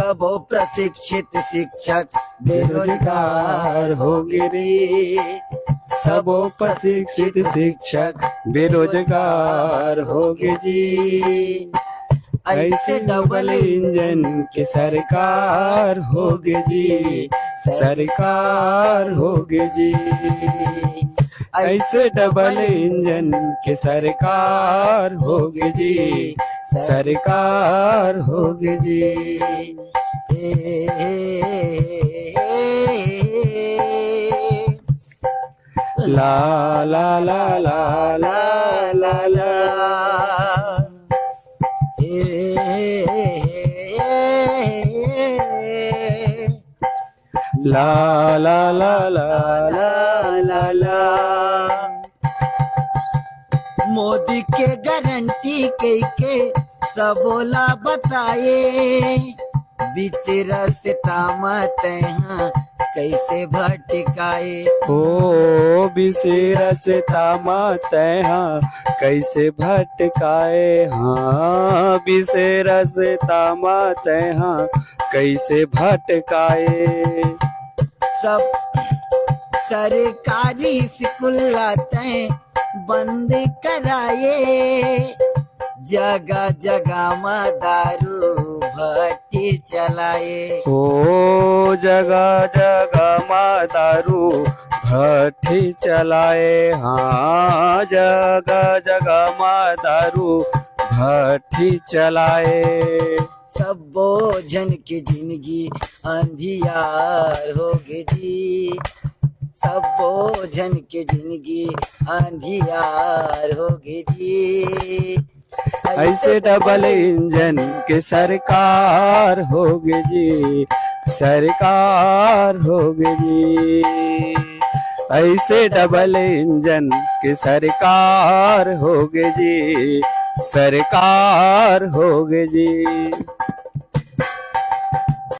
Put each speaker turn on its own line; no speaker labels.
सबो प्रशिक्षित शिक्षक बेरोजगार होगे रे।
सबो प्रशिक्षित शिक्षक बेरोजगार होगे जी। ऐसे डबल इंजन की सरकार होगे जी, सरकार होगे जी। ऐसे डबल इंजन की सरकार होगे जी, सरकार होगे जी। ला ला ला ला ला ला ला। ला ला ला ला ला ला ला।
मोदी के गारंटी के सबोला बताए, बीच रास्ता मत कैसे भटकाए।
ओ बिसेरा से तामा तैहा कैसे भटकाए। हाँ बिसेरा से तामा तैहा कैसे भटकाए।
सब सरकारी स्कूल तय बंद कराए, जगह जगह में दारू भट्टी चलाए।
ओ जगह जगह में दारू भट्टी चलाए। हाँ जगह जगह में दारू भट्टी चलाए।
सबो जन की जिंदगी अंधियार होगे जी, सबो जन की जिंदगी अंधियार होगे जी।
ऐसे डबल इंजन के सरकार होगे जी, सरकार होगे जी। ऐसे डबल इंजन के सरकार होगे जी, सरकार होगे जी।